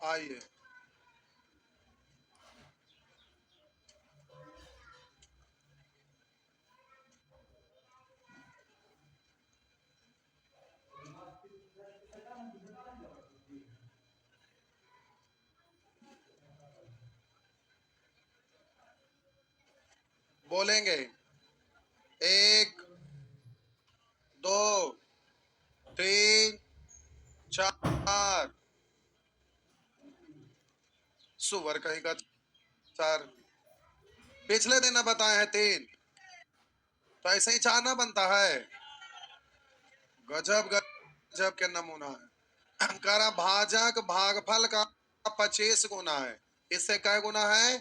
आइए, बोलेंगे। एक, दो, तीन, चार। सुअर कहीं का चार। पिछले दिन बताए हैं तीन। तो ऐसे ही चार ना बनता है। गजब गजब के नमूना है। करा भाजक भागफल का 25 गुना है। इससे क्या गुना है?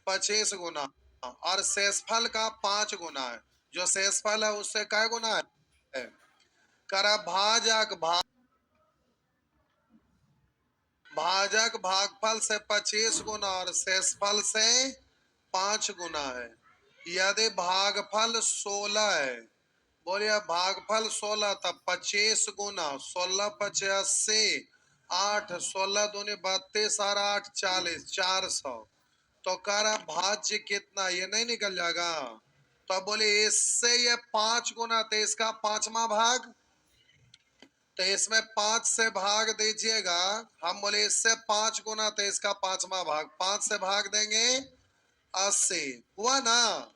25 गुना। और शेषफल का 5 गुना है। जो शेषफल है उससे क्या गुना है? करा भाजक भागफल से 25 गुना और शेषफल से 5 गुना है। यदि भागफल 16 है, बोलिए भागफल 16, तब 25 गुना 16 पचे 80, 8 16 दूनी 32 और 8 40, 400। तो कह रहा भाज्य कितना, ये नहीं निकल जाएगा? तो अब बोले इससे ये 5 गुना, तो इसका 5वां भाग। तो इसमें 5 से भाग दीजिएगा। हम बोले इससे 5 गुना, तो इसका 5वां भाग। 5 से भाग देंगे 80, हुआ ना?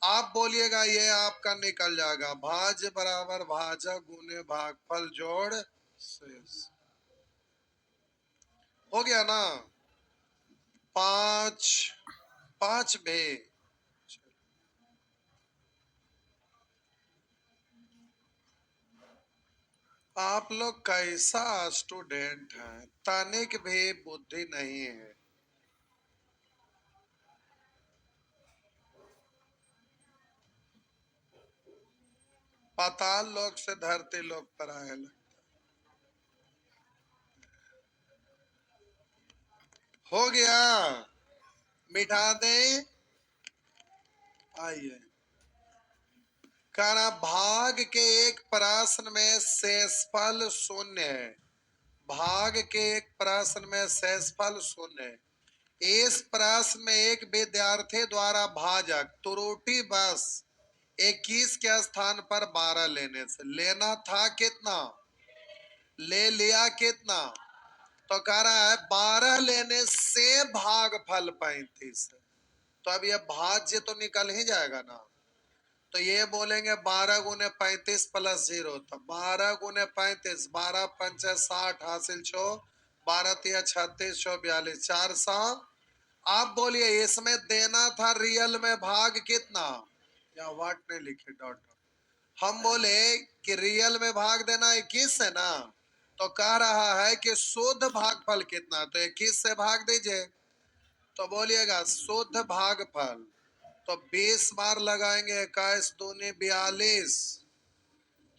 आप बोलिएगा ये आपका निकल जाएगा। भाज्य बराबर भाजक गुने भागफल जोड़ शेष। हो गया ना? 5 5 भी। आप लोग कैसा स्टूडेंट हैं, तनिक भी बुद्धि नहीं है। पाताल लोक से धरती लोक पर आयल। हो गया? मिटा दे। आइए, कहना भाग के एक प्रश्न में शेषफल शून्य है। भाग के एक प्रश्न में शेषफल शून्य है। इस प्रश्न में एक विद्यार्थी द्वारा भाजक त्रुटि बस 21 के स्थान पर 12 लेने से लेना था कितना, ले लिया कितना? तो कह रहा है 12 लेने से भागफल 35 है। तो अब ये भाज्य तो निकल ही जाएगा ना। तो ये बोलेंगे 12 गुने 35 प्लस 0, तो 12 गुने 35, 12 पंचे 60 हासिल छो, 12 तिया 36 छो 42, 400। आप बोलिए इसमें देना था रियल में भाग कितना, या वाट नहीं लिखे डॉट। हम बोले कि रियल में भाग देना 21 है ना। तो कह रहा है कि शुद्ध भागफल कितना, तो 21 से भाग दीजिए। तो बोलिएगा शुद्ध भागफल। तो 20 बार लगाएंगे, 21 दूनी 42,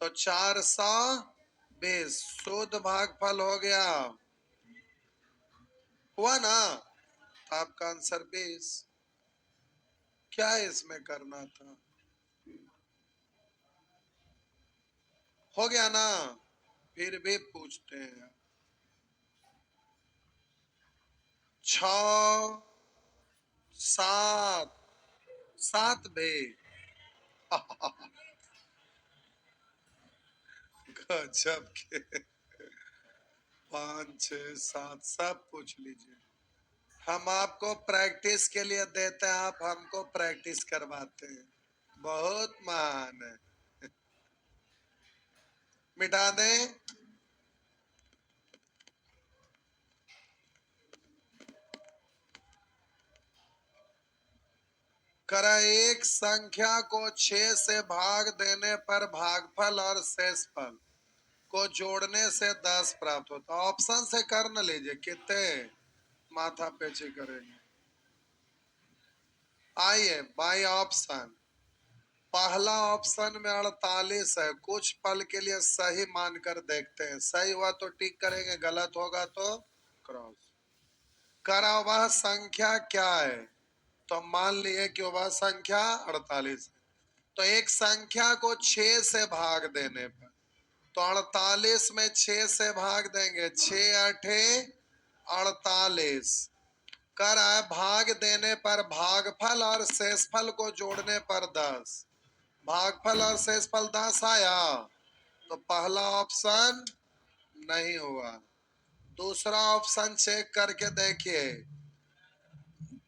तो 420 शुद्ध भागफल हो गया। हुआ ना? आपका आंसर 20। क्या इसमें करना था? हो गया ना? फिर भी पूछते हैं। 6 7 7 भी। गजब के। 5 6 7 सब पूछ लीजिए। हम आपको प्रैक्टिस के लिए देते हैं, आप हमको प्रैक्टिस करवाते हैं। बहुत महान है। मिटा दें। करा एक संख्या को 6 से भाग देने पर भागफल और शेषफल को जोड़ने से 10 प्राप्त होता। ऑप्शन से कर न लीजिए, कितने माथा पेची करेंगे। आइए बाई ऑप्शन। पहला ऑप्शन में 48 है। कुछ पल के लिए सही मानकर देखते हैं, सही हुआ तो टिक करेंगे, गलत होगा तो क्रॉस। करा वह संख्या क्या है? तो मान लिए कि वह संख्या 48 है। तो एक संख्या को 6 से भाग देने पर, तो 48 में 6 से भाग देंगे, 6 8 48 कर आए। भाग देने पर भागफल और शेषफल को जोड़ने पर 10। भागफल और शेषफल 10 आया, तो पहला ऑप्शन नहीं हुआ। दूसरा ऑप्शन चेक करके देखिए,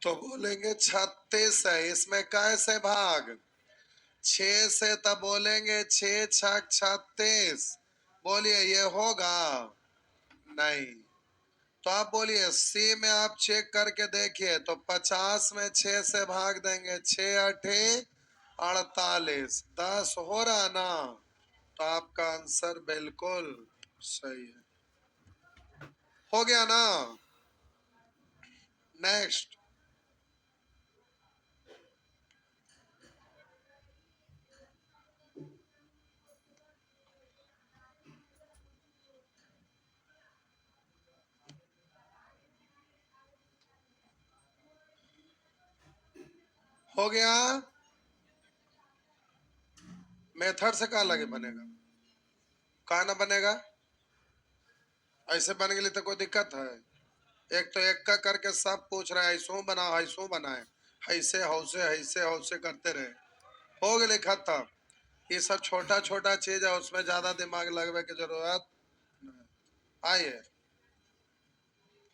तो बोलेंगे 36 है, इसमें कैसे भाग 6 से, तब बोलेंगे 6 छक 36। बोलिए ये होगा नहीं। तो आप बोलिए सी में आप चेक करके देखिए, तो 50 में 6 से भाग देंगे, 6 अठे 48, 10 हो रहा ना। तो आपका आंसर बिल्कुल सही है, हो गया ना। नेक्स्ट, हो गया। मेथड से कहा लगे बनेगा, कहा ना बनेगा। ऐसे बन गए तो कोई दिक्कत है। एक तो एक का करके सब पूछ रहे हैं, ऐसो बनाओ ऐसो बनाए, ऐसे हौसे ऐसे हौसे करते रहे, हो गए खत्म। ये सब छोटा छोटा चीज है, उसमें ज्यादा दिमाग लगने की जरूरत नहीं। आइए,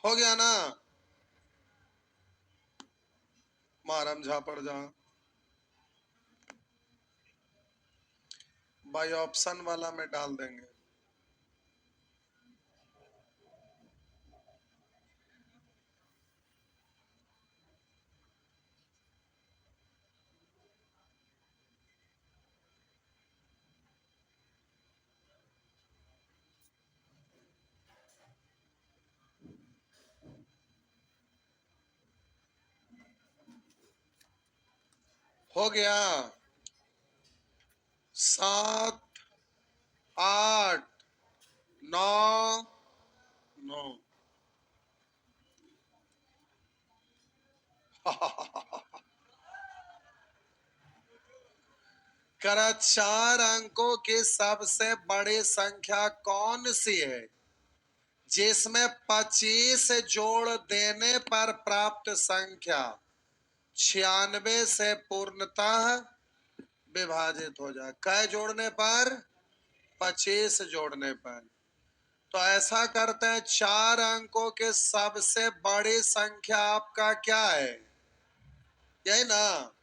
हो गया ना। मारम झापड़ जा भाई, ऑप्शन वाला में डाल देंगे। हो गया। 7 8 9 9 करा 4 अंकों की सबसे बड़ी संख्या कौन सी है जिसमें 25 जोड़ देने पर प्राप्त संख्या 96 से पूर्णतः विभाजित हो जाए। कै जोड़ने पर? 25 जोड़ने पर। तो ऐसा करते हैं, 4 अंकों के सबसे बड़ी संख्या आपका क्या है, यही ना।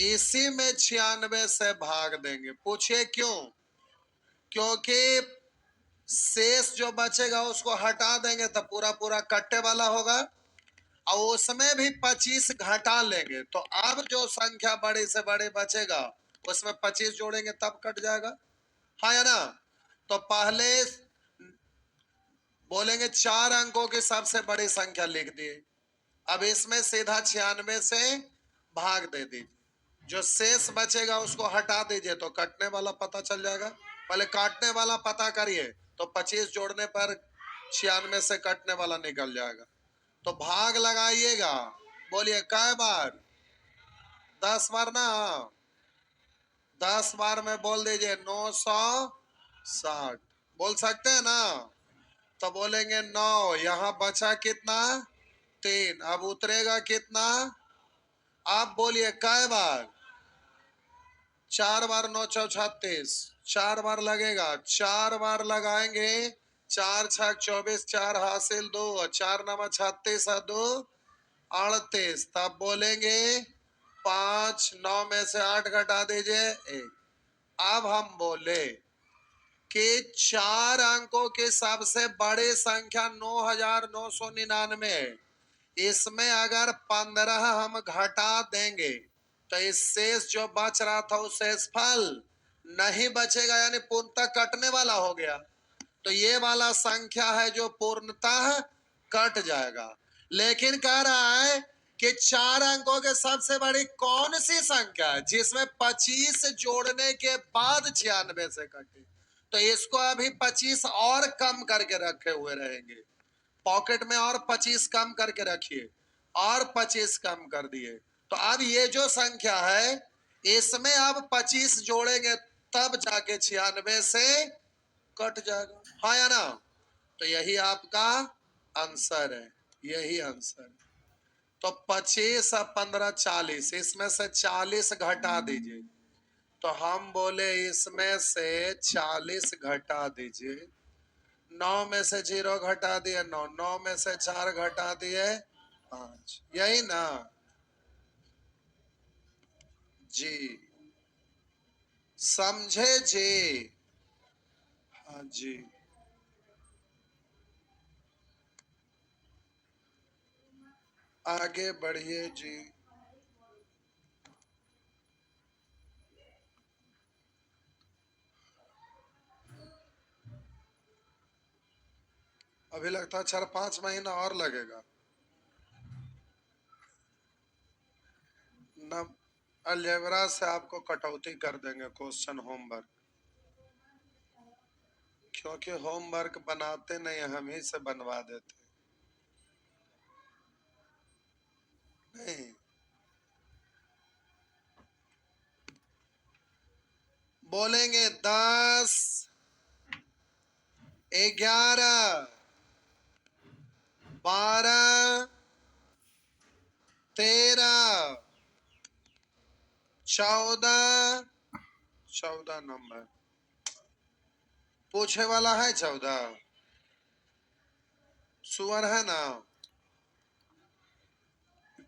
इसी में 96 से भाग देंगे। पूछिए क्यों? क्योंकि शेष जो बचेगा उसको हटा देंगे तो पूरा पूरा कट्टे वाला होगा, और उसमें भी 25 घटा लेंगे, तो अब जो संख्या बड़ी से बड़ी बचेगा उसमें 25 जोड़ेंगे तब कट जाएगा, हाँ या ना। तो पहले बोलेंगे 4 अंकों की सबसे बड़ी संख्या लिख दिए, अब इसमें सीधा 96 से भाग दे दीजिए, जो शेष बचेगा उसको हटा दीजिए तो कटने वाला पता चल जाएगा। पहले काटने वाला पता करिए, तो 25 जोड़ने पर 96 से कटने वाला निकल जाएगा। तो भाग लगाइएगा, बोलिए कै बार? 10 बार ना। 10 बार में बोल दीजिए 960, बोल सकते हैं ना। तो बोलेंगे 9, यहां बचा कितना? 3, अब उतरेगा कितना? आप बोलिए कै बार? 4 बार 9 चौ 36, 4 बार लगेगा, 4 बार लगाएंगे, 4 छक 24, 4 हासिल 2, 4 नमा 36 2 38, तब बोलेंगे 5, 9 में से 8 घटा दीजिए 1। अब हम बोले कि 4 अंकों की सबसे बड़ी संख्या 9999 है, इसमें अगर 15 हम घटा देंगे तो इस शेष जो बच रहा था उस शेषफल नहीं बचेगा, यानी पूर्णतः कटने वाला हो गया। तो ये वाला संख्या है जो पूर्णतः कट जाएगा। लेकिन कह रहा है कि 4 अंकों के सबसे बड़ी कौन सी संख्या है जिसमें 25 जोड़ने के बाद 96 से कटे, तो इसको अभी 25 और कम करके रखे हुए रहेंगे, पॉकेट में और 25 कम करके रखिए, और 25 कम कर दिए, तो अब ये जो संख्या है इसमें अब 25 जोड़ेंगे तब जाके 96 से कट जाएगा, हाँ या ना। तो यही आपका आंसर है, यही आंसर है। तो 25 और 15 40, इसमें से 40 घटा दीजिए। तो हम बोले इसमें से 40 घटा दीजिए। 9 में से 0 घटा दिए 9, 9 में से 4 घटा दिए 5, यही ना जी? समझे जी? हाँ जी। आगे बढ़िए जी। अभी लगता है 4-5 महीना और लगेगा न। अलजेब्रा से आपको कटौती कर देंगे क्वेश्चन होमवर्क, क्योंकि होमवर्क बनाते नहीं, हम ही से बनवा देते नहीं। बोलेंगे 10, 11, 12, 13, 14, 14 नंबर पूछे वाला है। 14 सुअर है ना।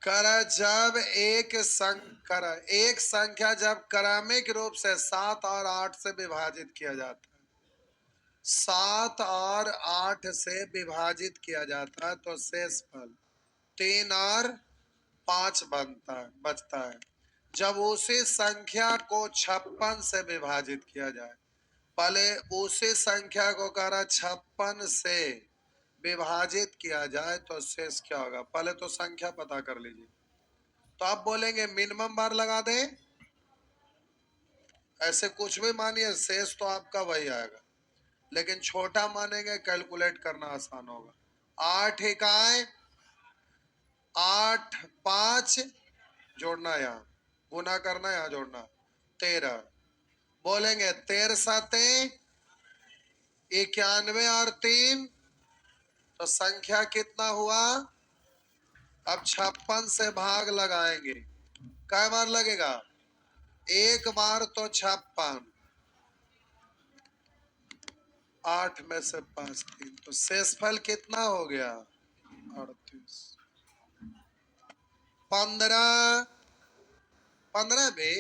करा जब एक संख्या जब क्रमिक रूप से 7 और 8 से विभाजित किया जाता है, 7 और 8 से विभाजित किया जाता है, तो शेष फल 3 और 5 बचता है। जब उसी संख्या को 56 से विभाजित किया जाए, पहले उसी संख्या को करा 56 से विभाजित किया जाए तो शेष क्या होगा? पहले तो संख्या पता कर लीजिए। तो आप बोलेंगे मिनिमम बार लगा दें, ऐसे कुछ भी मानिए, शेष तो आपका वही आएगा, लेकिन छोटा मानेंगे कैलकुलेट करना आसान होगा। 8 इकाई 8, 5 जोड़ना, यहाँ गुना करना, यहाँ जोड़ना 13। बोलेंगे 13 साते 91 और 3, तो संख्या कितना हुआ? अब 56 से भाग लगाएंगे, कै बार लगेगा? एक बार तो 56, 8 में से 5 3, तो शेषफल कितना हो गया? 38। 15, 15 भी।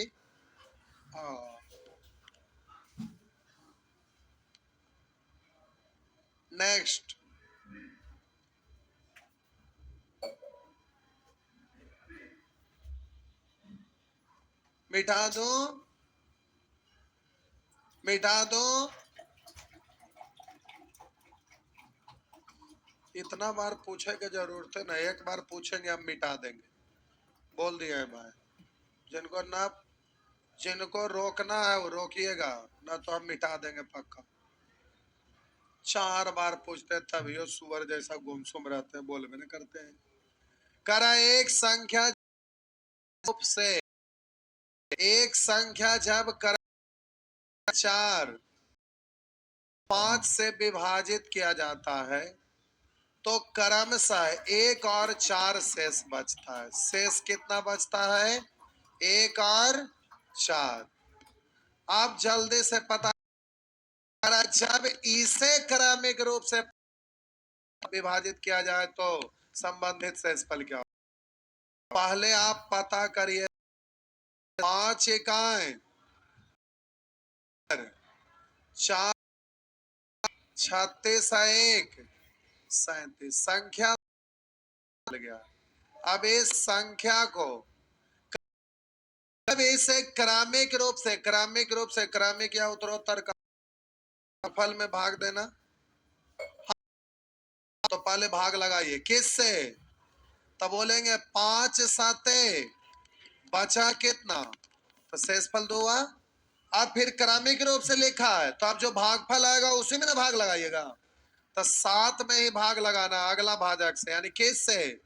नेक्स्ट, मिटा दो, मिटा दो। इतना बार पूछे की जरूरत है ना, एक बार पूछेंगे हम मिटा देंगे, बोल दिया है भाई। जिनको ना, जिनको रोकना है वो रोकिएगा, ना तो हम मिटा देंगे पक्का। 4 बार पूछते तभी वो सुअर जैसा गुमसुम रहते हैं, बोल भी नहीं करते हैं। करा एक संख्या से, एक संख्या जब कर 4 5 से विभाजित किया जाता है, तो क्रमशः 1 और 4 शेष बचता है। शेष कितना बचता है? 1 और 4। आप जल्दी से पता करा, जब इसे क्रमिक रूप से विभाजित किया जाए तो संबंधित शेषफल क्या हो? पहले आप पता करिए, 5 इकाई 4, 36 1 37, संख्या गया। अब इस संख्या को जब इसे क्रमिक या उत्तरोत्तर का फल में भाग देना, तो पहले भाग लगाइए किससे? तब बोलेंगे 5 साते बचा कितना? तो शेषफल 2 हुआ। अब फिर क्रमिक रूप से लिखा है, तो अब जो भागफल आएगा उसी में ना भाग लगाइएगा। तो 7 में ही भाग लगाना अगला भाजक से, यानी किससे?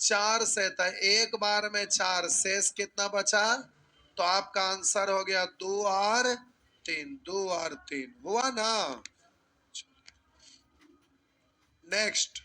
4 से। तो एक बार में 4, शेष कितना बचा? तो आपका आंसर हो गया 2 और 3, 2 और 3 हुआ ना। नेक्स्ट,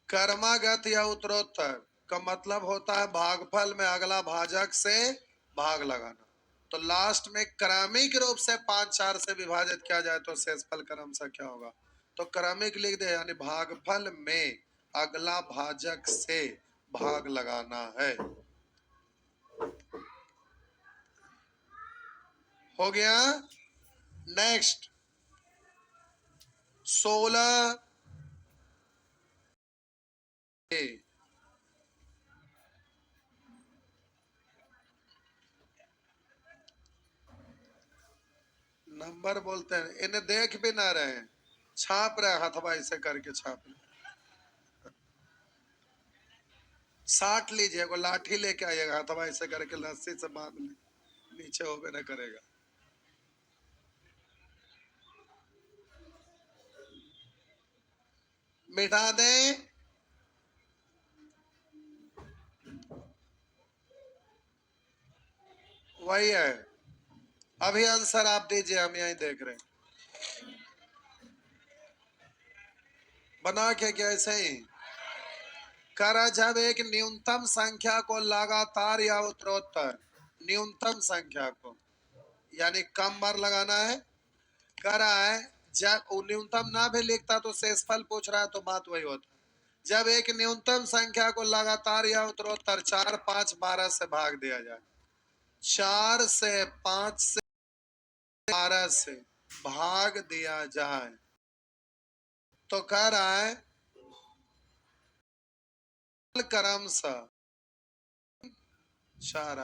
कर्मागत या उत्तरोत्तर का मतलब होता है भागफल में अगला भाजक से भाग लगाना। तो लास्ट में क्रमिक रूप से 5 4 से विभाजित किया जाए तो शेषफल क्रमशः क्या होगा? तो क्रमिक लिख दे, यानी भागफल में अगला भाजक से भाग लगाना है। हो गया। नेक्स्ट 16 नंबर बोलते हैं, इन्हें देख भी ना रहे हैं, छाप रहे हथवा ऐसे करके छाप रहे। 60 लीजिए, को लाठी लेके आइएगा, हथवा ऐसे करके रस्सी से बांध ले, नीचे होबे न करेगा। मिटा दें। वही है। अभी आंसर आप दीजिए, हम यही देख रहे हैं। बना के क्या ऐसे ही करा, जब एक न्यूनतम संख्या को लगातार या उत्तरोत्तर, न्यूनतम संख्या को यानी कम बार लगाना है, करा है। जब न्यूनतम ना भी लिखता तो शेषफल पूछ रहा है तो बात वही होता। जब एक न्यूनतम संख्या को लगातार या उत्तरोत्तर 4 5 12 से भाग दिया जाए, 4 से 5 से 12 से भाग दिया जाए, तो कह रहा है क्रमशः 4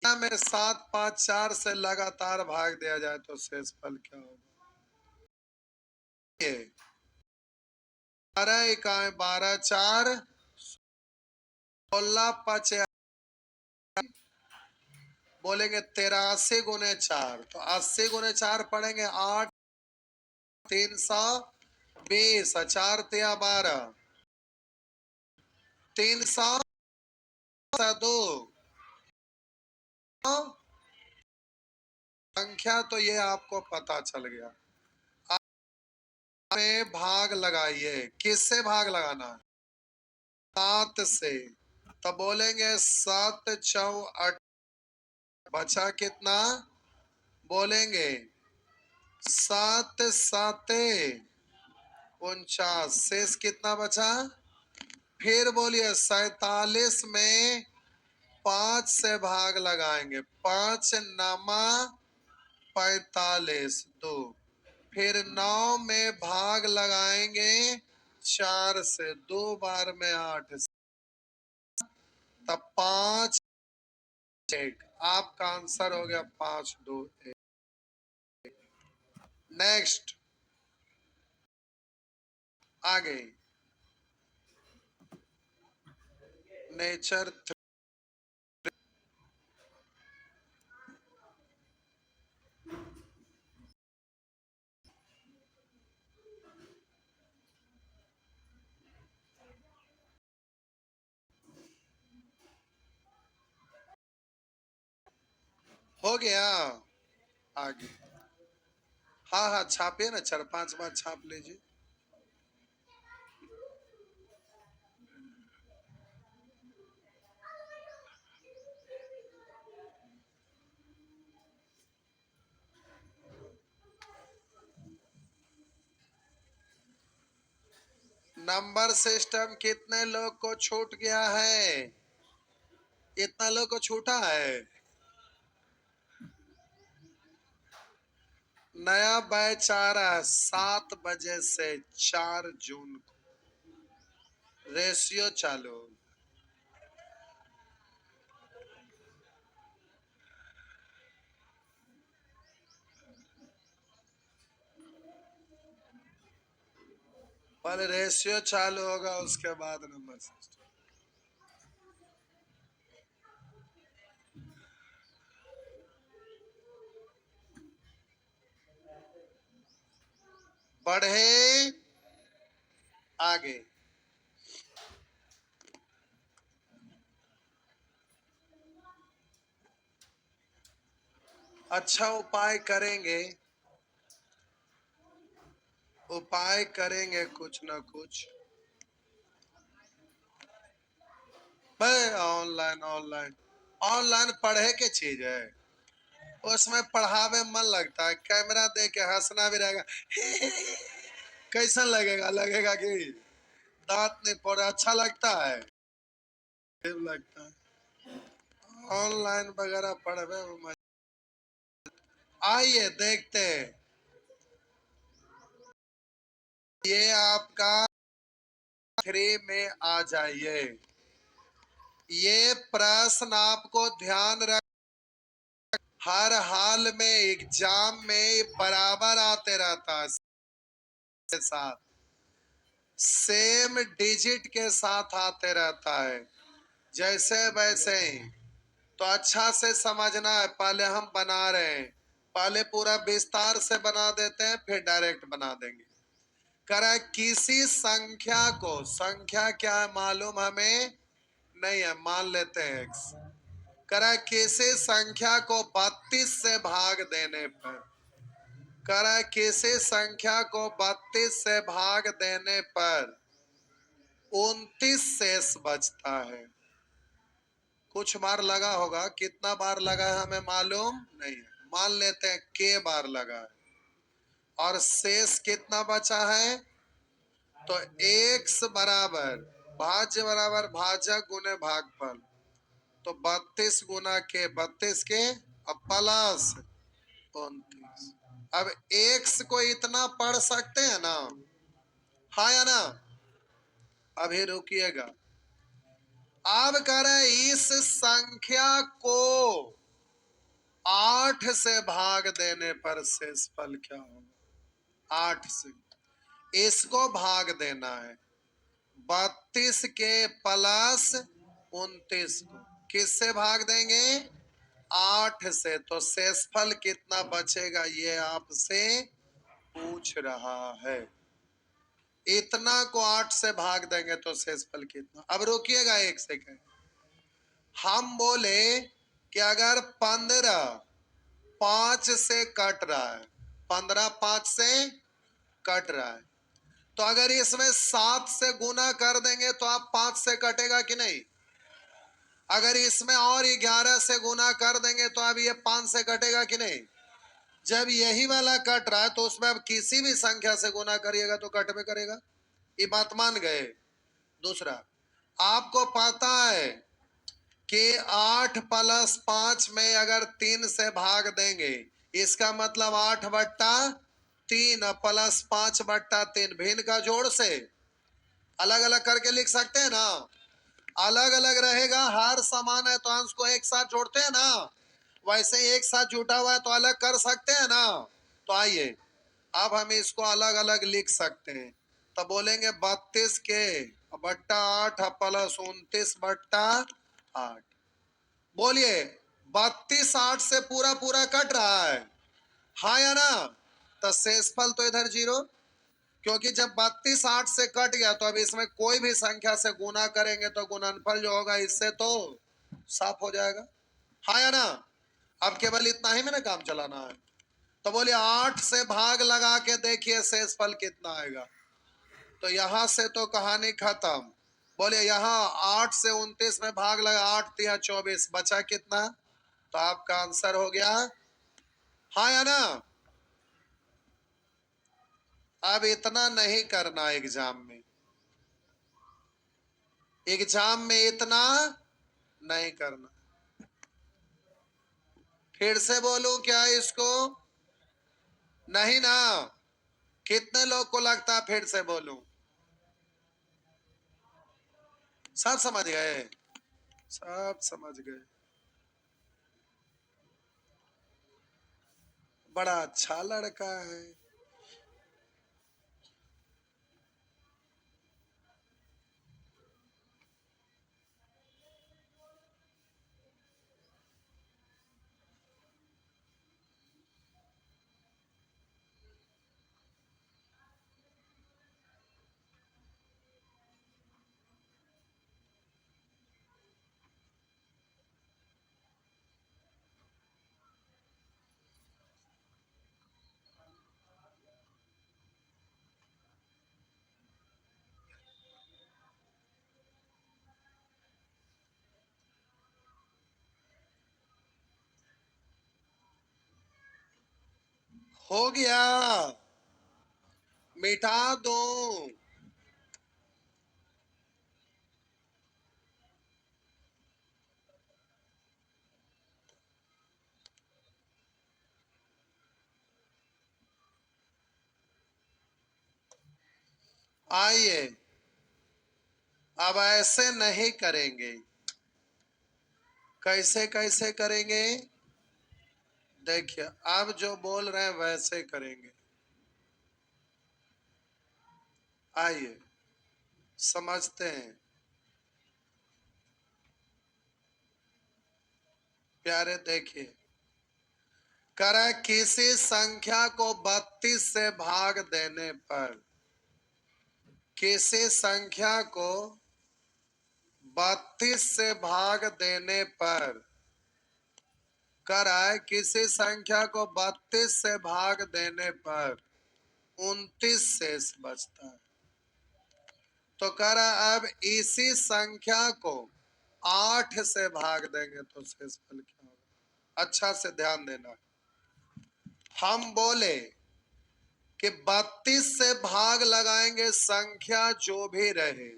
आता में 7 5 4 से लगातार भाग दिया जाए तो शेषफल क्या होगा? ये 12 इकाई 12 4 16 5 बोलेंगे 83 गुने 4, तो 80 गुने 4 पढ़ेंगे 8 320, 4 तिया 12, 302 संख्या। तो ये आपको पता चल गया। में भाग लगाइए, किससे भाग लगाना है? 7 से। तो बोलेंगे 7 चौ 8, बचा कितना? बोलेंगे 7 7 49, शेष कितना बचा? फिर बोलिए 47 में 5 से भाग लगाएंगे, 5 नमा 45 2, फिर 9 में भाग लगाएंगे 4 से, 2 बार में 8, तब 5 1। आपका आंसर हो गया 5 2 1। नेक्स्ट आगे नेचर हो गया। आगे हाँ हाँ छापिए ना, 4 5 बार छाप लीजिए। नंबर सिस्टम कितने लोग को छूट गया है? इतना लोग को छूटा है। नया बैच आ रहा है 7 बजे से 4 जून को, रेशियो चालू। पहले रेशियो चालू होगा, उसके बाद नंबर सिस्टम। बढ़े आगे। अच्छा उपाय करेंगे। उपाय करेंगे कुछ ना कुछ। भाई ऑनलाइन ऑनलाइन ऑनलाइन पढ़े के चीज है, उसमें पढ़ावे मन लगता है, कैमरा देख के हंसना भी रहेगा। कैसा लगेगा, लगेगा कि दांत नहीं पड़े, अच्छा लगता है, लगता है ऑनलाइन वगैरह पढ़वे में आइए देखते हैं। ये आपका 3 में आ जाइए। ये प्रश्न आपको ध्यान रख, हर हाल में एग्जाम में बराबर आते रहता है, साथ सेम डिजिट के साथ आते रहता है, जैसे वैसे ही। तो अच्छा से समझना है, पहले हम बना रहे हैं, पहले पूरा विस्तार से बना देते हैं, फिर डायरेक्ट बना देंगे। करा किसी संख्या को, संख्या क्या है मालूम हमें नहीं है, मान लेते हैं x। करा किसी संख्या को 32 से भाग देने पर, करा किसी संख्या को 32 से भाग देने पर 29 शेष बचता है। कुछ बार लगा होगा, कितना बार लगा है हमें मालूम नहीं है, मान लेते हैं k बार लगा है। और शेष कितना बचा है, तो x बराबर भाज्य बराबर भाजक गुने भागफल, तो 32 गुना के 32 के अब प्लस 29। अब x को इतना पढ़ सकते हैं ना, हाँ या ना? अभी रुकिएगा। अब कह रहे इस संख्या को 8 से भाग देने पर शेषफल क्या होगा। 8 से इसको भाग देना है, 32 के प्लस 29 को किससे भाग देंगे, 8 से। तो शेषफल कितना बचेगा ये आपसे पूछ रहा है। इतना को 8 से भाग देंगे तो शेषफल कितना। अब रुकिएगा एक सेकंड, हम बोले कि अगर 15 5 से कट रहा है, 15 5 से कट रहा है, तो अगर इसमें 7 से गुना कर देंगे तो आप 5 से कटेगा कि नहीं। अगर इसमें और 11 से गुना कर देंगे तो अब ये 5 से कटेगा कि नहीं। जब यही वाला कट रहा है तो उसमें अब किसी भी संख्या से गुना करिएगा तो कट में करेगा, ये बात मान गए। दूसरा, आपको पता है कि 8 प्लस 5 में अगर 3 से भाग देंगे, इसका मतलब 8 बट्टा 3 प्लस 5 बट्टा 3 भिन्न का जोड़ से अलग अलग करके लिख सकते हैं ना। अलग अलग रहेगा, हर समान है तो अंश को एक साथ जोड़ते हैं ना, वैसे ही एक साथ जुटा हुआ है तो अलग कर सकते हैं ना। तो आइए अब हम इसको अलग अलग लिख सकते हैं। तो बोलेंगे 32 के बट्टा 8 प्लस 29 बट्टा 8। बोलिए 32 8 से पूरा पूरा कट रहा है, हाँ या ना। तो शेषफल तो इधर 0, क्योंकि जब 32 8 से कट गया तो अब इसमें कोई भी संख्या से गुना करेंगे तो गुणनफल जो होगा इससे तो साफ हो जाएगा, हाँ या ना। अब केवल इतना ही में ना काम चलाना है। तो बोलिए 8 से भाग लगा के देखिए शेषफल कितना आएगा। तो यहां से तो कहानी खत्म। बोलिए यहाँ 8 से 29 में भाग लगा, 8 तिया 24, बचा कितना। तो आपका आंसर हो गया, हाँ या ना। अब इतना नहीं करना एग्जाम में, एग्जाम में इतना नहीं करना। फिर से बोलूं क्या इसको, नहीं ना। कितने लोग को लगता है फिर से बोलूं, सब समझ गए, सब समझ गए। बड़ा अच्छा लड़का है। हो गया, मिटा दो। आइए, अब ऐसे नहीं करेंगे। कैसे कैसे करेंगे? देखिए, अब जो बोल रहे हैं वैसे करेंगे। आइए समझते हैं। प्यारे देखिए, करे किसी संख्या को 32 से भाग देने पर, किसी संख्या को 32 से भाग देने पर, कराए किसी संख्या को 32 से भाग देने पर 29 शेष बचता है। तो करा अब इसी संख्या को 8 से भाग देंगे तो शेषफल क्या होगा? अच्छा से ध्यान देना। हम बोले कि 32 से भाग लगाएंगे, संख्या जो भी रहे,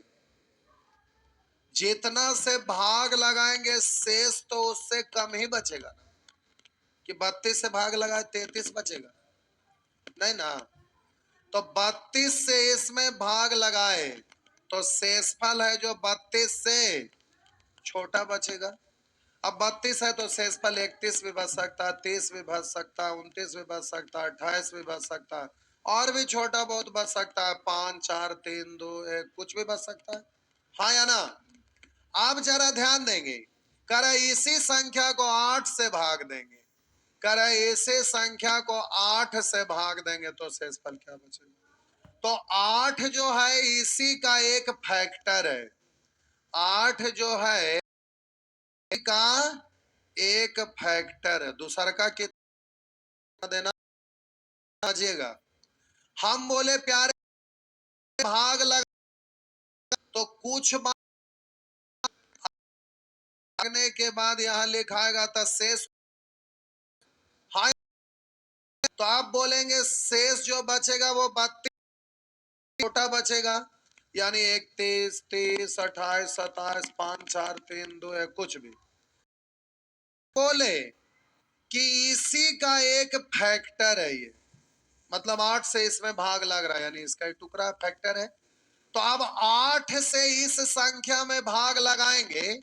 जितना से भाग लगाएंगे शेष तो उससे कम ही बचेगा ना। कि 32 से भाग लगाए 33 बचेगा नहीं ना। तो 32 से इसमें भाग लगाए तो शेषफल है जो 32 से छोटा बचेगा। अब 32 है तो शेषफल 31 भी बच सकता है, 30 भी बच सकता है, 29 भी बच सकता है, 28 भी बच सकता है, और भी छोटा बहुत बच सकता है, 5 4 3 2 1 कुछ भी बच सकता है। हाँ या ना? आप जरा ध्यान देंगे, करे इसी संख्या को 8 से भाग देंगे, करे इसी संख्या को 8 से भाग देंगे तो शेषफल क्या बचेगा? तो 8 जो है इसी का एक फैक्टर है। 8 जो है का एक फैक्टर है, दूसरा का कितना देना समझिएगा। हम बोले प्यारे भाग लगा तो कुछ भागने के बाद यहां लिखाएगा था शेष। हाँ, तो आप बोलेंगे शेष जो बचेगा वो 32 छोटा बचेगा, यानी 31 30 28 27 5 4 3 2 1 कुछ भी। बोले कि इसी का एक फैक्टर है ये, मतलब 8 से इसमें भाग लग रहा है, यानी इसका एक टुकड़ा फैक्टर है। तो अब 8 से इस संख्या में भाग लगाएंगे,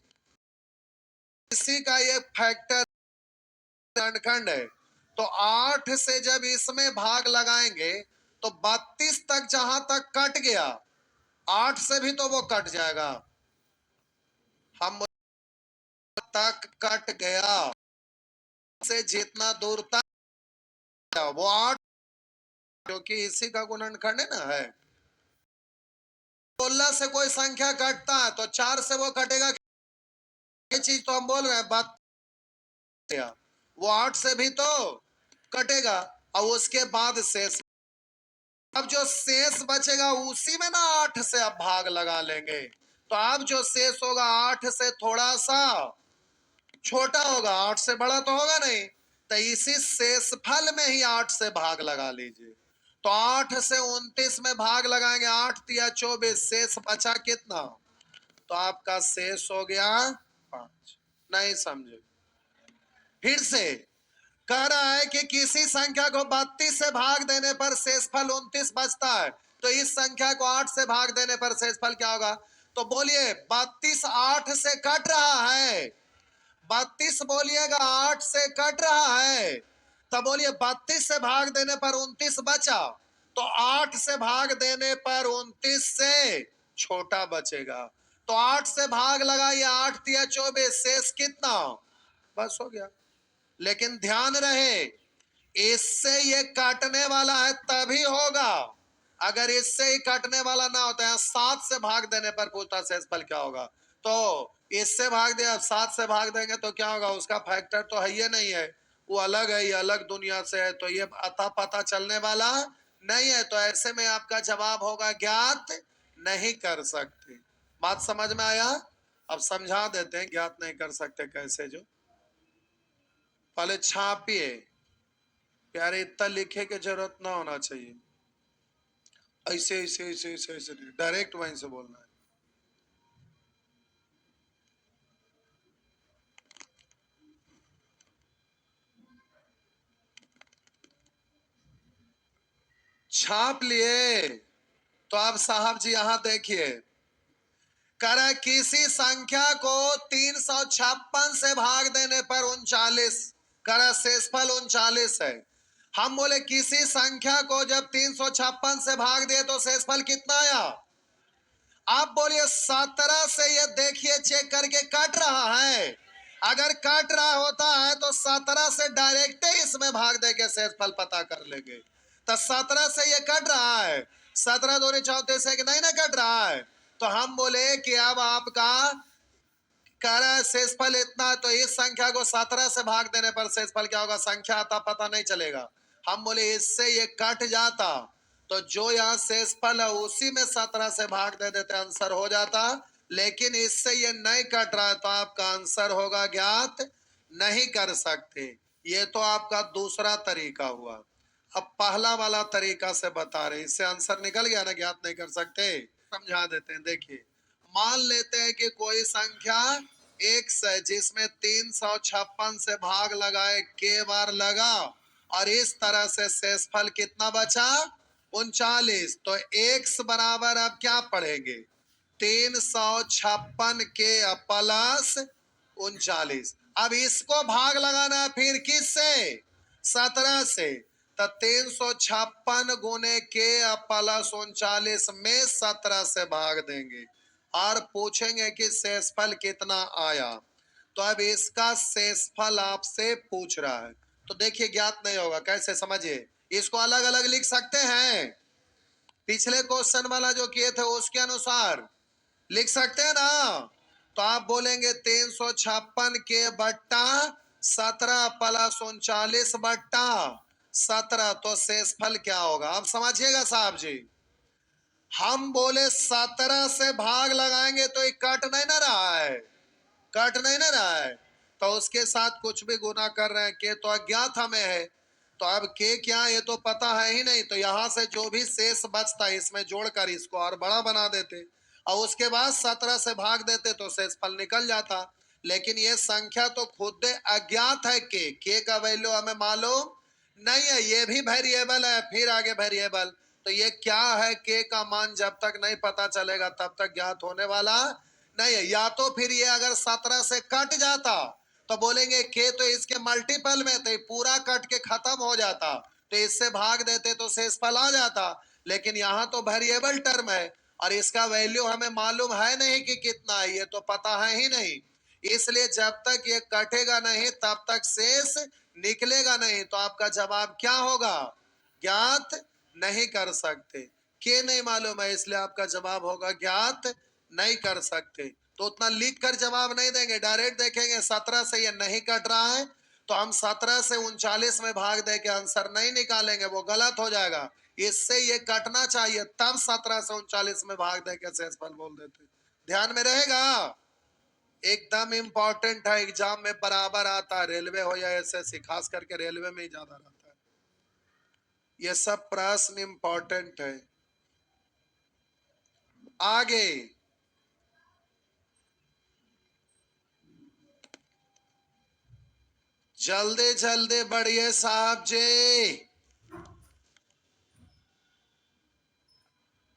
इसी का ये फैक्टर खंड है। तो 8 से जब इसमें भाग लगाएंगे तो 32 तक जहां तक कट गया, 8 से भी तो वो कट जाएगा। हम तक कट गया से जितना दूर तक वो 8, क्योंकि इसी का गुणनखंड है ना है। 16 से कोई संख्या कटता है तो 4 से वो कटेगा। ये चीज तो हम बोल रहे हैं, बात वो 8 से भी तो कटेगा। और उसके बाद शेष, अब जो शेष बचेगा उसी में ना 8 से अब भाग लगा लेंगे। तो अब जो शेष होगा 8 से थोड़ा सा छोटा होगा, 8 से बड़ा तो होगा नहीं। तो इसी शेषफल में ही 8 से भाग लगा लीजिए। तो 8 से 29 में भाग लगाएंगे, 8 तिया 24, शेष बचा कितना? तो आपका शेष हो गया 5। नहीं समझे? फिर से कह रहा है कि किसी संख्या को 32 से भाग देने पर शेषफल 29 बचता है, तो इस संख्या को 8 से भाग देने पर शेषफल क्या होगा? तो बोलिए 32 8 से कट रहा है, 32 बोलिएगा 8 से कट रहा है, तब बोलिए 32 से भाग देने पर 29 बचा, तो 8 से भाग देने पर 29 से छोटा बचेगा। तो 8 से भाग लगाइए, 8 तिया 24, शेष कितना? बस हो गया। लेकिन ध्यान रहे, इससे ये काटने वाला है तभी होगा, अगर इससे ही काटने वाला ना होता है 7 से भाग देने पर पूछता शेषफल क्या होगा, तो इससे भाग दिया 7 से भाग देंगे तो क्या होगा? उसका फैक्टर तो है ये नहीं है, वो अलग है, ये अलग दुनिया से है, तो ये अता पता चलने वाला नहीं है। तो ऐसे में आपका जवाब होगा ज्ञात नहीं कर सकते। बात समझ में आया? अब समझा देते हैं ज्ञात नहीं कर सकते कैसे। जो पहले छापिए, प्यारे इतना लिखे की जरूरत ना होना चाहिए, ऐसे ऐसे ऐसे ऐसे ऐसे डायरेक्ट वहीं से बोलना है। छाप लिए तो आप साहब जी यहां देखिए, कर किसी संख्या को 356 से भाग देने पर 39, कर शेषफल 39 है। हम बोले किसी संख्या को जब 356 से भाग दिए तो शेषफल कितना आया? आप बोलिए 17 से, ये देखिए चेक करके कट रहा है। अगर कट रहा होता है तो 17 से डायरेक्ट इसमें भाग दे के शेषफल पता कर लेंगे। तो 17 से ये कट रहा है, 17 दूनी 34 है कि नहीं ना कट रहा है। तो हम बोले कि अब आपका कह रहा है शेषफल इतना, तो इस संख्या को 17 से भाग देने पर शेषफल क्या होगा? संख्या आता पता नहीं चलेगा। हम बोले इससे ये कट जाता तो जो यहाँ शेषफल है उसी में 17 से भाग दे देते, आंसर हो जाता। लेकिन इससे ये नहीं कट रहा है तो आपका आंसर होगा ज्ञात नहीं कर सकते। ये तो आपका दूसरा तरीका हुआ। अब पहला वाला तरीका से बता रहे, इससे आंसर निकल गया ना, ज्ञात नहीं कर सकते। समझा देते हैं, देखिए मान लेते हैं कि कोई संख्या x है जिसमें 356 से भाग लगाए k बार लगा और इस तरह से शेषफल कितना बचा? 39। तो x बराबर अब क्या पढ़ेंगे? 356 के प्लस 39। अब इसको भाग लगाना है फिर किससे? 17 से। तो 356 गुने के प्लस 39 में 17 से भाग देंगे और पूछेंगे कि शेषफल कितना आया। तो अब इसका शेषफल आपसे पूछ रहा है, तो देखिए ज्ञात नहीं होगा, कैसे समझिए। इसको अलग अलग लिख सकते हैं, पिछले क्वेश्चन वाला जो किए थे उसके अनुसार लिख सकते हैं ना। तो आप बोलेंगे 356 के बट्टा 17 प्लस 39 बट्टा 17, तो शेषफल क्या होगा? आप समझिएगा साहब जी। हम बोले 17 से भाग लगाएंगे तो ये कट नहीं ना रहा है, कट नहीं ना रहा है, तो उसके साथ कुछ भी गुना कर रहे हैं, के तो अज्ञात हमें है। तो अब के क्या ये तो पता है ही नहीं, तो यहां से जो भी शेष बचता है इसमें जोड़कर इसको और बड़ा बना देते और उसके बाद 17 से भाग देते तो शेषफल निकल जाता। लेकिन ये संख्या तो खुद अज्ञात है, के का वैल्यू हमें मालूम नहीं है, ये भी वेरिएबल है, फिर आगे वेरिएबल। तो ये क्या है? के का मान जब तक नहीं पता चलेगा तब तक ज्ञात होने वाला नहीं है। या तो फिर ये अगर 17 से कट जाता तो बोलेंगे के तो इसके मल्टीपल में थे, पूरा कट के खत्म हो जाता तो इससे भाग देते तो शेषफल आ जाता। लेकिन यहाँ तो वेरिएबल टर्म है और इसका वैल्यू हमें मालूम है नहीं कि कितना है, ये तो पता है ही नहीं। इसलिए जब तक ये कटेगा नहीं तब तक शेष निकलेगा नहीं। तो आपका जवाब क्या होगा? ज्ञात नहीं कर सकते। के नहीं मालूम है इसलिए आपका जवाब होगा ज्ञात नहीं कर सकते। तो उतना लिख कर जवाब नहीं देंगे, डायरेक्ट देखेंगे 17 से ये नहीं कट रहा है तो हम 17 से 39 में भाग दे के आंसर नहीं निकालेंगे, वो गलत हो जाएगा। इससे ये कटना चाहिए तब 17 से 39 में भाग दे के शेषफल बोल देते। ध्यान में रहेगा, एकदम इंपॉर्टेंट है, एग्जाम में बराबर आता है, रेलवे हो या एसएससी, खास करके रेलवे में ही ज्यादा रहता है। ये सब प्रश्न इंपॉर्टेंट है। आगे जल्दी जल्दी बढ़िए साहब जी।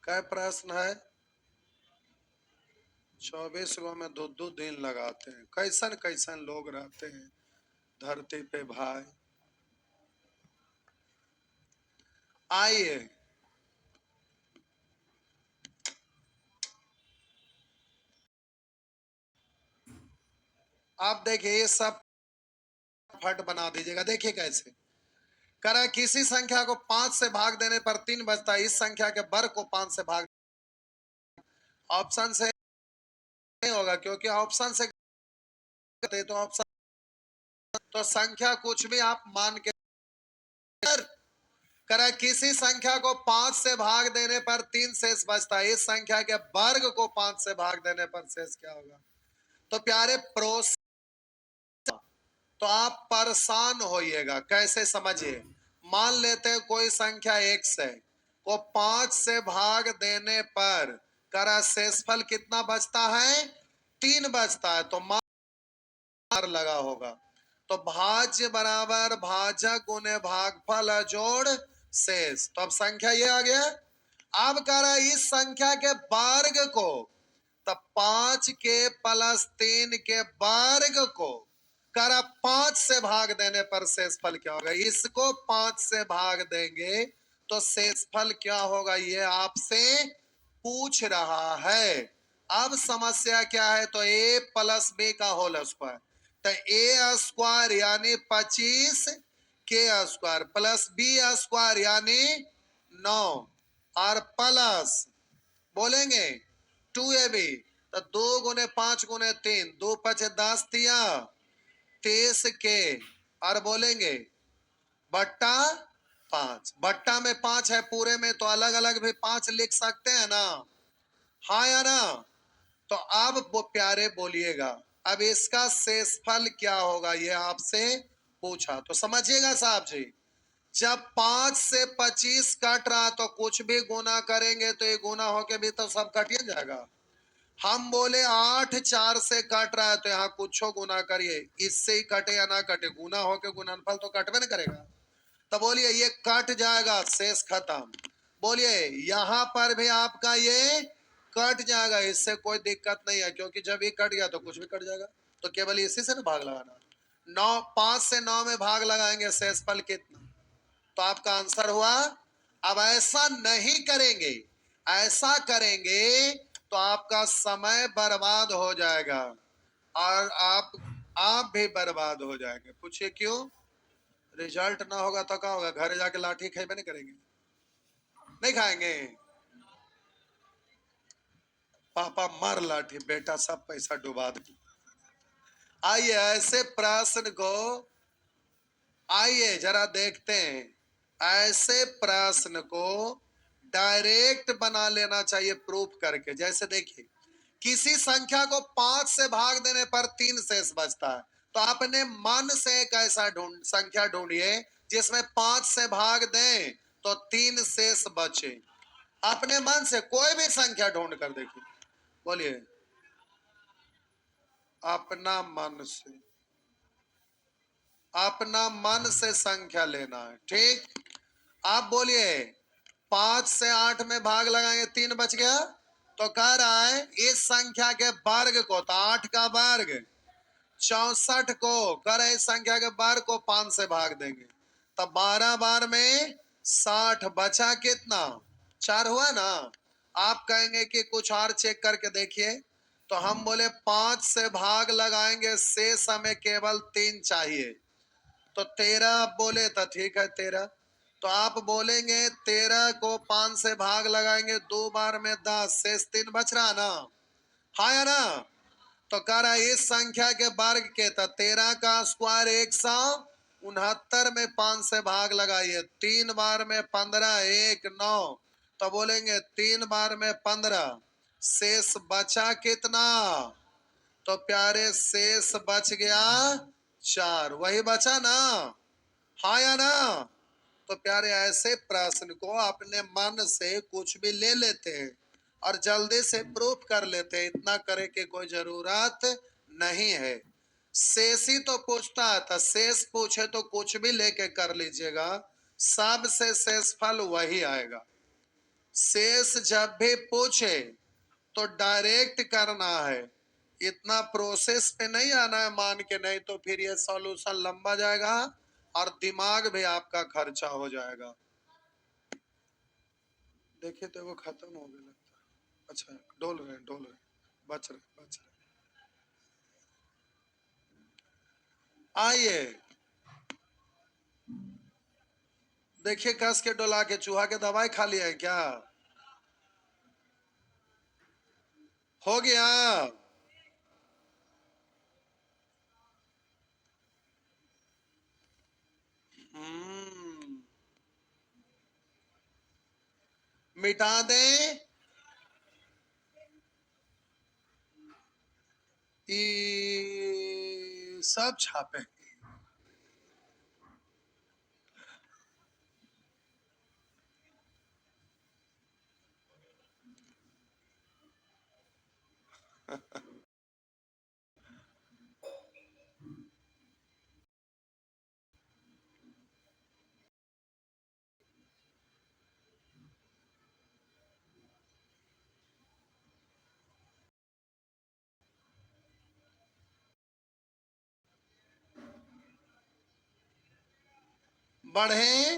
क्या प्रश्न है? 24 गो में दो दो दिन लगाते हैं, कैसन कैसन लोग रहते हैं धरती पे भाई। आइए आप देखिए, ये सब फट बना दीजिएगा। देखिए कैसे करा, किसी संख्या को 5 से भाग देने पर 3 बचता है, इस संख्या के वर्ग को 5 से भाग। ऑप्शन से नहीं होगा क्योंकि ऑप्शन से तो ऑप्शन, तो संख्या कुछ भी आप मान के करा, किसी संख्या को 5 से भाग देने पर 3 शेष बचता है, इस संख्या के वर्ग को 5 से भाग देने पर शेष क्या होगा? तो प्यारे तो आप परेशान होइएगा, कैसे समझिए। मान लेते हैं कोई संख्या x है, को 5 से भाग देने पर करा शेषफल कितना बचता है? 3 बचता है। तो मार लगा होगा, तो भाज्य बराबर भाजक गुने भागफल जोड़ शेष। तो अब संख्या ये आ गया। अब कह रहा है इस संख्या के वर्ग को, तब 5 के प्लस 3 के वर्ग को करा 5 से भाग देने पर शेषफल क्या होगा? इसको 5 से भाग देंगे तो शेषफल क्या होगा, ये आपसे पूछ रहा है। अब समस्या क्या है? तो a प्लस बी का होल स्क्वायर, तो a स्क्वायर यानी 25 के स्क्वायर प्लस बी स्क्वायर यानी 9 और प्लस बोलेंगे 2ab, तो 2 गुने 5 गुने 3, 2 5 10 तिया 23 के और बोलेंगे बट्टा 5। बट्टा में 5 है, पूरे में तो अलग अलग भी 5 लिख सकते हैं ना, हाँ या ना? तो अब वो प्यारे बोलिएगा, अब इसका शेषफल क्या होगा ये आपसे पूछा। तो समझिएगा साहब जी, जब 5 से 25 कट रहा तो कुछ भी गुना करेंगे तो ये गुना होके भी तो सब कटिए जाएगा। हम बोले 8 4 से कट रहा है तो यहाँ कुछ गुना करिए, इससे ही कटे या ना कटे, गुना होके गुणनफल तो कटवे ना करेगा। तो बोलिए ये कट जाएगा, शेष खत्म। बोलिए यहां पर भी आपका ये कट जाएगा, इससे कोई दिक्कत नहीं है, क्योंकि जब ये कट गया तो कुछ भी कट जाएगा। तो केवल इसी से ना भाग लगाना। 9 5 से 9 में भाग लगाएंगे, शेषफल कितना? तो आपका आंसर हुआ। अब ऐसा नहीं करेंगे, ऐसा करेंगे तो आपका समय बर्बाद हो जाएगा और आप भी बर्बाद हो जाएंगे। पूछिए क्यों? रिजल्ट ना होगा तो क्या होगा? घर जाके लाठी खाए नहीं करेंगे? नहीं खाएंगे। पापा मार लाठी, बेटा सब पैसा डुबा दे। आइए ऐसे प्रश्न को, आइए जरा देखते हैं। ऐसे प्रश्न को डायरेक्ट बना लेना चाहिए प्रूफ करके। जैसे देखिए, किसी संख्या को 5 से भाग देने पर 3 शेष बचता है, तो आपने मन से एक ऐसा संख्या ढूंढिए जिसमें 5 से भाग दें तो 3 शेष बचे। अपने मन से कोई भी संख्या ढूंढ कर देखिए, बोलिए अपना मन से, अपना मन से संख्या लेना है, ठीक? आप बोलिए 5 से 8 में भाग लगाएंगे 3 बच गया, तो कह रहा है इस संख्या के वर्ग को, तो 8 का वर्ग 64 को कर इस संख्या के वर्ग को 5 से भाग देंगे, तब 12 बार में 60 बचा कितना? 4 हुआ ना। आप कहेंगे कि कुछ और चेक करके देखिए, तो हम बोले 5 से भाग लगाएंगे, शेष हमें केवल 3 चाहिए, तो 13 आप बोले तो ठीक है 13। तो आप बोलेंगे 13 को 5 से भाग लगाएंगे, 2 बार में 10, शेष 3 बच रहा ना, हाँ या ना? तो कह रहा है इस संख्या के वर्ग के, तो 13 का स्क्वायर 169 में 5 से भाग लगाइए, 3 बार में 15 1 9, तो बोलेंगे 3 बार में 15, शेष बचा कितना? तो प्यारे शेष बच गया 4, वही बचा ना, हाँ या ना? तो प्यारे ऐसे प्रश्न को अपने मन से कुछ भी ले लेते हैं और जल्दी से प्रूफ कर लेते हैं, इतना करे की कोई जरूरत नहीं है। शेष ही तो पूछता है, तो शेष पूछे तो कुछ भी लेके कर लीजिएगा, सबसे शेषफल वही आएगा। शेष जब भी पूछे तो डायरेक्ट करना है, इतना प्रोसेस पे नहीं आना है मान के, नहीं तो फिर ये सॉल्यूशन लंबा जाएगा और दिमाग भी आपका खर्चा हो जाएगा। देखिए तो वो खत्म हो गया लगता है। अच्छा डोल रहे बच रहे। आइए देखिए, कस के डोला के, चूहा के दवाई खा लिया है क्या? हो गया। मिटा दें सब छापे। बढ़े।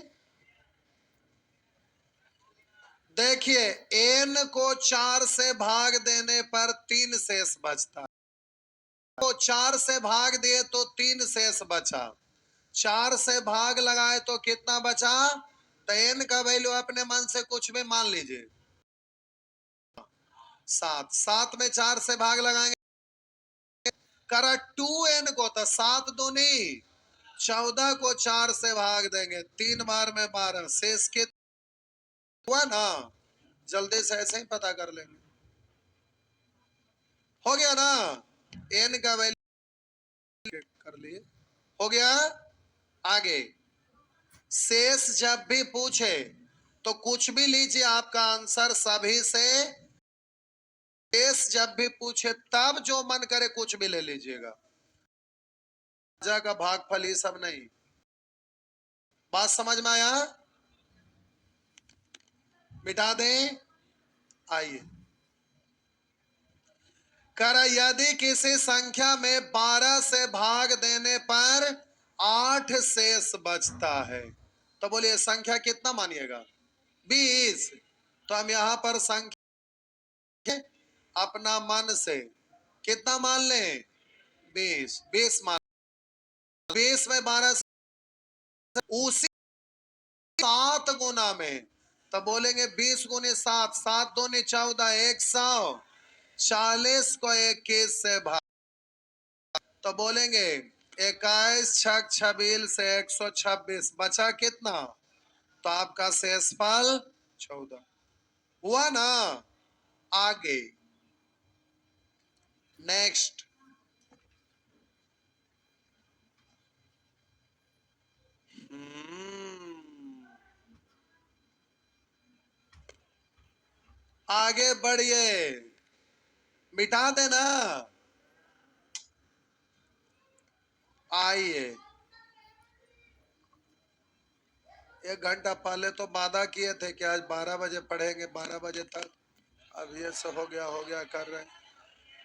देखिए n को 4 से भाग देने पर 3 शेष बचता है, तो 4 से भाग दिए तो 3 शेष बचा, 4 से भाग लगाए तो कितना बचा, तो n का वैल्यू अपने मन से कुछ भी मान लीजिए, 7, 7 में 4 से भाग लगाएंगे, करा 2n को, तो 7 दूनी 14 को 4 से भाग देंगे, 3 बार में 12, शेष कितना हुआ ना, जल्दी से ऐसे ही पता कर लेंगे, हो गया ना, n का वैल्यू कर लिए, हो गया। आगे शेष जब भी पूछे तो कुछ भी लीजिए, आपका आंसर सभी से, शेष जब भी पूछे तब जो मन करे कुछ भी ले लीजिएगा, राजा का भागफल ये सब नहीं। बात समझ में आया, मिटा दें। आइए, कर यदि किसी संख्या में 12 से भाग देने पर 8 शेष बचता है, तो बोलिए संख्या कितना मानिएगा, 20। तो हम यहां पर संख्या अपना मन से कितना मान लें, 20, 20 मान, 20 में 12 से उसी 7 गुना में, तो बोलेंगे 20 गुने 7, 7 दूनी 14, 140 को 21 से भाग, तो बोलेंगे 21 छक 26 से 126, बचा कितना, तो आपका शेषफल 14 हुआ ना। आगे नेक्स्ट, आगे बढ़िए, मिटा देना। आइए, 1 घंटा पहले तो वादा किए थे कि आज 12 बजे पढ़ेंगे, 12 बजे तक, अब ये सब हो गया कर रहे हैं।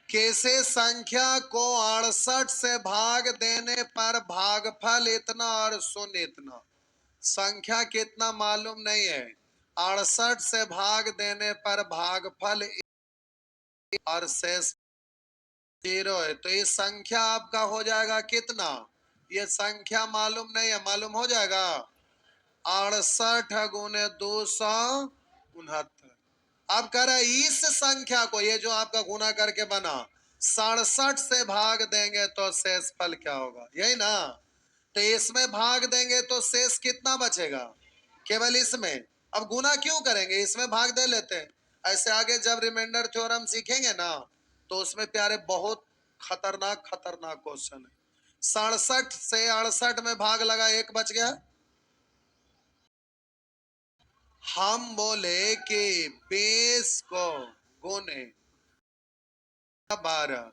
कैसे संख्या को 68 से भाग देने पर भागफल इतना और शून्य इतना, संख्या कितना मालूम नहीं है, 68 से भाग देने पर भागफल और शेष 0 है, तो ये संख्या आपका हो जाएगा कितना, ये संख्या मालूम नहीं है, मालूम हो जाएगा 68 गुने 269। अब कह रहा है इस संख्या को, ये जो आपका गुना करके बना, 67 से भाग देंगे तो शेषफल क्या होगा, यही ना, तो इसमें भाग देंगे तो शेष कितना बचेगा, केवल इसमें। अब गुना क्यों करेंगे, इसमें भाग दे लेते हैं, ऐसे आगे जब रिमाइंडर थ्योरम सीखेंगे ना, तो उसमें प्यारे बहुत खतरनाक खतरनाक क्वेश्चन है। 67 से 68 में भाग लगा, 1 बच गया, हम बोले कि 20 को गुने 12,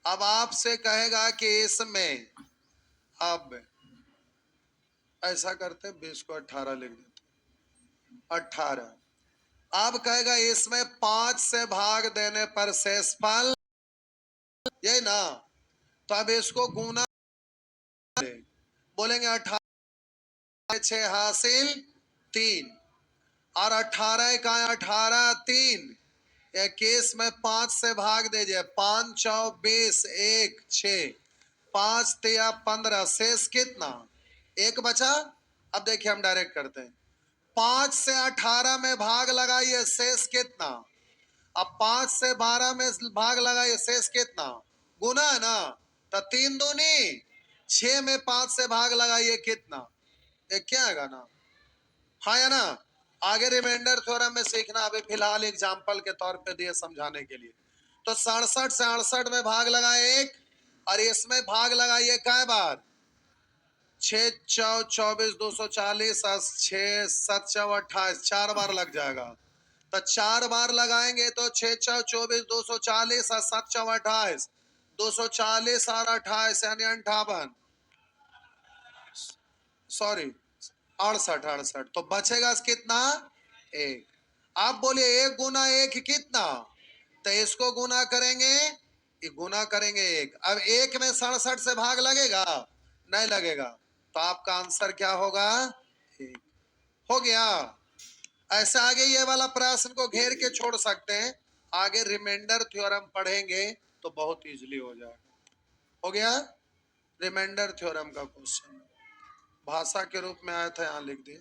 अब आपसे कहेगा कि इसमें, अब ऐसा करते हैं 20 को 18 लिख देते, 18, अब कहेगा इसमें 5 से भाग देने पर शेषफल, यही ना, तो अब इसको गुना, बोलेंगे 18 6 हासिल 3, और 18 का 18 3, 21 में 5 से भाग दीजिए, 5 चौ 20, 1 6, 5 तिया 15, शेष कितना, 1 बचा। अब देखिए हम डायरेक्ट करते हैं, 5 से 18 में भाग लगाइए, शेष कितना, अब 5 से 12 में भाग लगाइए, शेष कितना, गुना है ना, तो 3 दूनी 6 में 5 से भाग लगाइए कितना, एक क्या आएगा ना, हाँ या ना। आगे रिमाइंडर थ्योरम में सीखना, अभी फिलहाल एग्जांपल के तौर पे दिए समझाने के लिए। तो 67 से 68 में भाग लगाए 1, और इसमें भाग लगाइए कै बार, 6 चौ 24 240 और 6 7 चौ 28, 4 बार लग जाएगा, तो 4 बार लगाएंगे तो 6 चौ 24 240 और 7 चौ 28, 240 और 28 यानी 58, सॉरी 68 68, तो बचेगा कितना, 1। आप बोलिए 1 गुना 1 कितना, तो इसको गुना करेंगे, ये गुना करेंगे 1, अब 1 में 67 से भाग लगेगा, नहीं लगेगा, तो आपका आंसर क्या होगा? 1 हो गया। ऐसे आगे ये वाला प्रश्न को घेर के छोड़ सकते हैं, आगे रिमाइंडर थ्योरम पढ़ेंगे तो बहुत इजीली हो जाएगा। हो गया। रिमाइंडर थ्योरम का क्वेश्चन भाषा के रूप में आया था, यहां लिख दिए।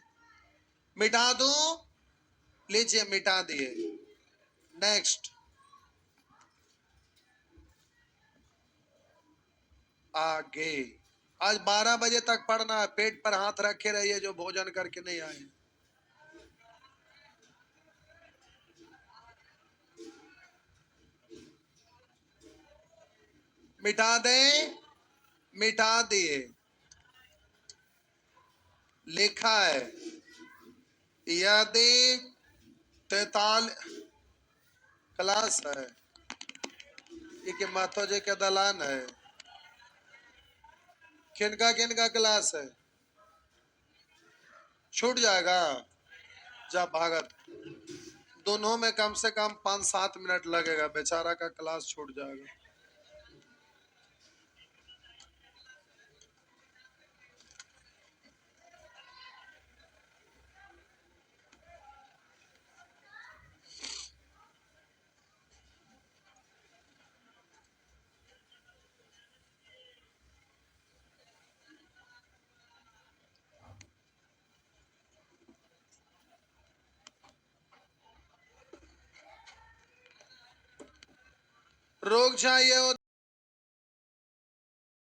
मिटा दूं? लीजिए मिटा दिए। नेक्स्ट आगे। आज 12 बजे तक पढ़ना है, पेट पर हाथ रखे रहिए जो भोजन करके नहीं आए। मिटा दें? मिटा दिए। लिखा है यदि 43 क्लास है, ये कि माथो जी के दलान है, किनका किनका क्लास है? छूट जाएगा। जा भागत, दोनों में कम से कम 5-7 मिनट लगेगा, बेचारा का क्लास छूट जाएगा। रोग चाहिए हो